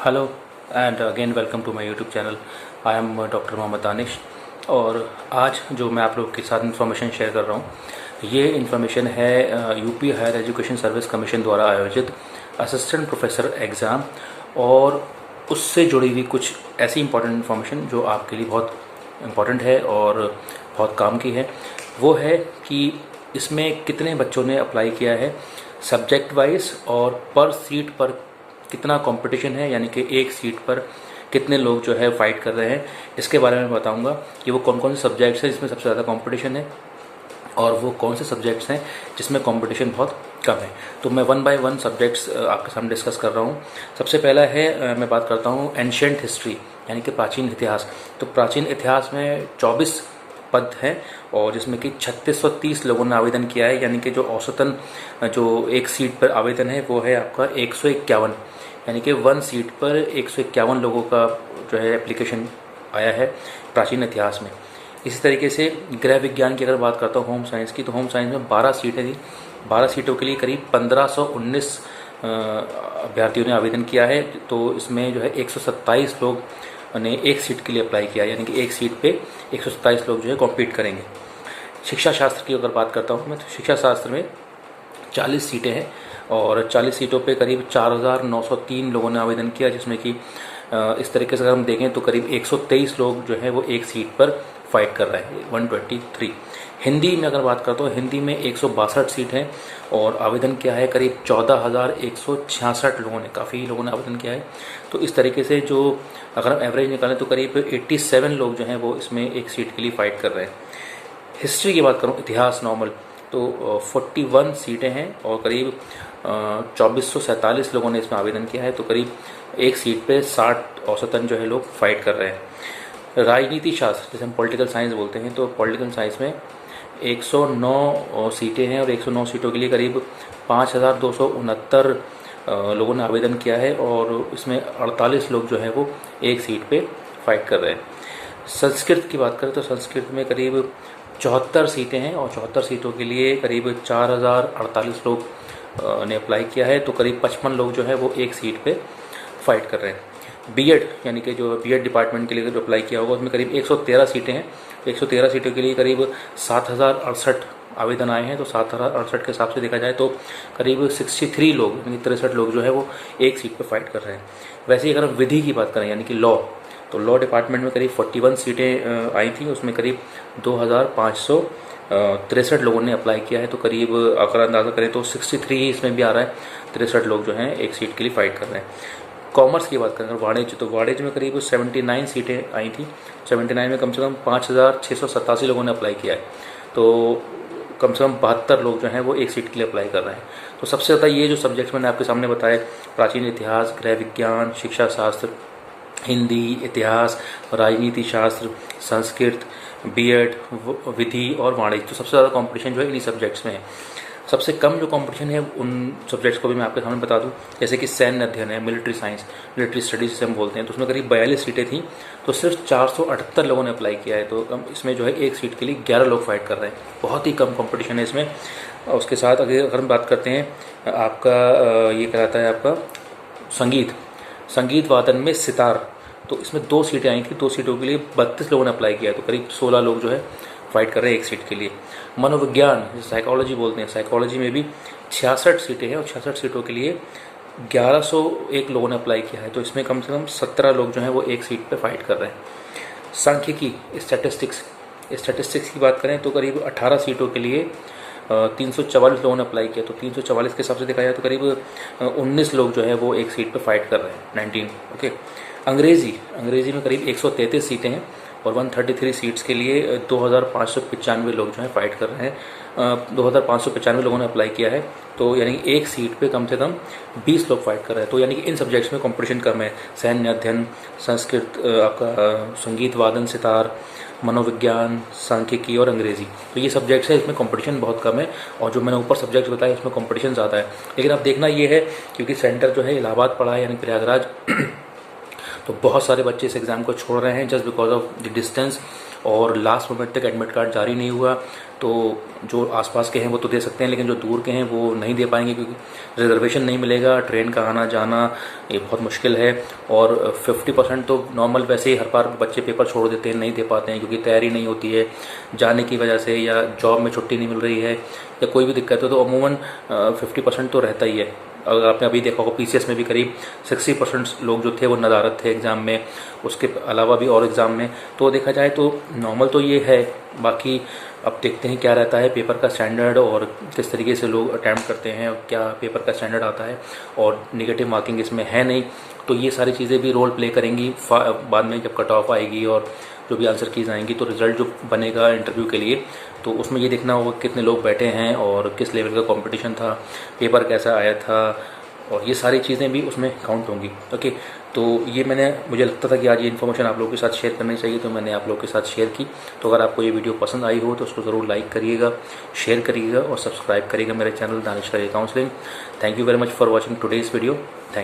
Hello and again welcome to my YouTube channel. I am doctor Mohammad Danish. और आज जो मैं आप लोग के साथ इन्फॉर्मेशन शेयर कर रहा हूँ, ये इन्फॉर्मेशन है UP higher education service commission द्वारा आयोजित असिस्टेंट प्रोफेसर एग्ज़ाम और उससे जुड़ी हुई कुछ ऐसी इंपॉर्टेंट इन्फॉर्मेशन जो आपके लिए बहुत इम्पॉर्टेंट है और बहुत काम की है। वो है कि इसमें कितने बच्चों ने अप्लाई किया है सब्जेक्ट वाइज और पर सीट पर कितना कंपटीशन है, यानी कि एक सीट पर कितने लोग जो है फाइट कर रहे हैं। इसके बारे में बताऊंगा कि वो कौन कौन से सब्जेक्ट्स हैं जिसमें सबसे ज़्यादा कंपटीशन है और वो कौन से सब्जेक्ट्स हैं जिसमें कंपटीशन बहुत कम है। तो मैं वन बाय वन सब्जेक्ट्स आपके सामने डिस्कस कर रहा हूँ। सबसे पहला है मैं बात करता हूँ एंशिएंट हिस्ट्री, यानी कि प्राचीन इतिहास। तो प्राचीन इतिहास में 24 पद हैं और जिसमें कि 3630 लोगों ने आवेदन किया है, यानी कि जो औसतन जो एक सीट पर आवेदन है वो है आपका 151, यानी कि वन सीट पर 151 लोगों का जो है एप्लीकेशन आया है प्राचीन इतिहास में। इसी तरीके से गृह विज्ञान की अगर बात करता हूँ होम साइंस की, तो होम साइंस में 12 सीटें थी। 12 सीटों के लिए करीब 1519 अभ्यर्थियों ने आवेदन किया है। तो इसमें जो है 127 लोग ने एक सीट के लिए अप्लाई किया, यानी कि एक सीट पे 127 लोग जो है कॉम्पीट करेंगे। शिक्षा शास्त्र की अगर बात करता हूँ मैं, तो शिक्षा शास्त्र में 40 सीटें हैं और 40 सीटों पे करीब 4903 लोगों ने आवेदन किया, जिसमें कि इस तरीके से अगर हम देखें तो करीब 123 लोग जो है वो एक सीट पर फाइट कर रहे हैं, 123। हिंदी में अगर बात करता हूँ, हिंदी में 162 सीट हैं और आवेदन किया है करीब 14,166 लोगों ने, काफ़ी लोगों ने आवेदन किया है। तो इस तरीके से जो अगर हम एवरेज निकालें तो करीब 87 लोग जो हैं वो इसमें एक सीट के लिए फाइट कर रहे हैं। हिस्ट्री की बात करूँ, इतिहास नॉर्मल, तो 41 सीटें हैं और करीब 2447 लोगों ने इसमें आवेदन किया है। तो करीब एक सीट पे 60 औसतन जो है लोग फाइट कर रहे हैं। राजनीति शास्त्र, जैसे हम पॉलिटिकल साइंस बोलते हैं, तो पॉलिटिकल साइंस में 109 सीटें हैं और 109 सीटों के लिए करीब 5269 लोगों ने आवेदन किया है और इसमें 48 लोग जो है वो एक सीट पे फाइट कर रहे हैं। संस्कृत की बात करें तो संस्कृत में करीब 74 सीटें हैं और 74 सीटों के लिए करीब 4048 लोग ने अप्लाई किया है। तो करीब 55 लोग जो है वो एक सीट पे फाइट कर रहे हैं। बीएड, यानी कि जो बीएड डिपार्टमेंट के लिए जो अप्लाई किया होगा, उसमें करीब 113 सीटें हैं। 113 सीटों के लिए करीब 7068 आवेदन आए हैं। तो 7068 के हिसाब से देखा जाए तो करीब 63 लोग, यानी 63 लोग जो है वो एक सीट पर फाइट कर रहे हैं। वैसे ही अगर हम विधि की बात करें, यानी कि लॉ, तो लॉ डिपार्टमेंट में करीब 41 सीटें आई थी, उसमें करीब 2563 लोगों ने अप्लाई किया है। तो करीब अगर अंदाज़ा करें तो 63 इसमें भी आ रहा है, 63 लोग जो हैं एक सीट के लिए फाइट कर रहे हैं। कॉमर्स की बात करें वाणिज्य, तो वाणिज्य में करीब 79 सीटें आई थी। 79 में कम से कम 5687 लोगों ने अप्लाई किया है। तो कम से कम 72 लोग जो हैं वो एक सीट के लिए अप्लाई कर रहे हैं। तो सबसे ज़्यादा ये जो सब्जेक्ट्स मैंने आपके सामने बताए, प्राचीन इतिहास, गृह विज्ञान, शिक्षा शास्त्र, हिंदी, इतिहास, राजनीति शास्त्र, संस्कृत, बीएड, विधि और वाणिज्य, तो सबसे ज़्यादा कंपटीशन जो है इन्हीं सब्जेक्ट्स में है। सबसे कम जो कंपटीशन है उन सब्जेक्ट्स को भी मैं आपके सामने बता दूं, जैसे कि सैन्य अध्ययन है, मिलिट्री साइंस, मिलिट्री स्टडीज जिसे हम बोलते हैं, तो उसमें करीब 42 सीटें थी। तो सिर्फ 478 लोगों ने अप्लाई किया है। तो इसमें जो है एक सीट के लिए 11 लोग फाइट कर रहे हैं, बहुत ही कम कंपटीशन है इसमें। उसके साथ अगर हम बात करते हैं आपका ये कहलाता है आपका संगीत वादन में सितार, तो इसमें 2 सीटें आई थी। 2 सीटों के लिए 32 लोगों ने अप्लाई किया है। तो करीब 16 लोग जो है फाइट कर रहे हैं एक सीट के लिए। मनोविज्ञान, साइकोलॉजी बोलते हैं, साइकोलॉजी में भी 66 सीटें हैं और 66 सीटों के लिए 1101 लोगों ने अप्लाई किया है। तो इसमें कम से कम 17 लोग जो हैं वो एक सीट पे फाइट कर रहे हैं। सांख्यिकी, स्टैटिस्टिक्स की बात करें तो करीब 18 सीटों के लिए 344 लोगों ने अप्लाई किया। तो 344 के हिसाब से देखा जाए तो करीब 19 लोग जो है वो एक सीट पे फाइट कर रहे हैं, 19। ओके। अंग्रेजी में करीब 133 सीटें हैं और 133 सीट्स के लिए 2595 लोग जो हैं फाइट कर रहे हैं। 2595 लोगों ने अप्लाई किया है। तो यानी कि एक सीट पे कम से कम 20 लोग फाइट कर रहे हैं। तो यानी कि इन सब्जेक्ट्स में कंपटीशन कम है। सैन्य अध्ययन, संस्कृत, आपका संगीत वादन सितार, मनोविज्ञान, सांख्यिकी और अंग्रेजी, तो ये सब्जेक्ट्स है, इसमें कंपटीशन बहुत कम है। और जो मैंने ऊपर सब्जेक्ट्स बताए उसमें कंपटीशन ज़्यादा है। लेकिन अब देखना ये है, क्योंकि सेंटर जो है इलाहाबाद पड़ा है, यानी प्रयागराज, तो बहुत सारे बच्चे इस एग्ज़ाम को छोड़ रहे हैं just because of the distance और लास्ट मोमेंट तक एडमिट कार्ड जारी नहीं हुआ तो जो आसपास के हैं वो तो दे सकते हैं, लेकिन जो दूर के हैं वो नहीं दे पाएंगे क्योंकि रिजर्वेशन नहीं मिलेगा, ट्रेन का आना जाना ये बहुत मुश्किल है। और 50% तो नॉर्मल वैसे ही हर बार बच्चे पेपर छोड़ देते हैं, नहीं दे पाते हैं क्योंकि तैयारी नहीं होती है जाने की वजह से, या जॉब में छुट्टी नहीं मिल रही है, या कोई भी दिक्कत है, तो अमूमन 50% तो रहता ही है। अगर आपने अभी देखा होगा पीसीएस में भी करीब 60% लोग जो थे वो नदारत थे एग्ज़ाम में, उसके अलावा भी और एग्ज़ाम में। तो देखा जाए तो नॉर्मल तो ये है, बाकी अब देखते हैं क्या रहता है पेपर का स्टैंडर्ड और किस तरीके से लोग अटैम्प्ट करते हैं, क्या पेपर का स्टैंडर्ड आता है, और नेगेटिव मार्किंग इसमें है नहीं, तो ये सारी चीज़ें भी रोल प्ले करेंगी बाद में जब कट ऑफ आएगी और जो भी आंसर कीज आएंगी, तो रिज़ल्ट जो बनेगा इंटरव्यू के लिए तो उसमें ये देखना होगा कितने लोग बैठे हैं और किस लेवल का कंपटीशन था, पेपर कैसा आया था, और ये सारी चीज़ें भी उसमें काउंट होंगी। ओके, तो ये मुझे लगता था कि आज ये इन्फॉर्मेशन आप लोगों के साथ शेयर करनी चाहिए, तो मैंने आप लोगों के साथ शेयर की। तो अगर आपको ये वीडियो पसंद आई हो तो उसको ज़रूर लाइक करिएगा, शेयर करिएगा और सब्सक्राइब करिएगा मेरे channel Danish career counselling. Thank you very much for watching today's video. Thank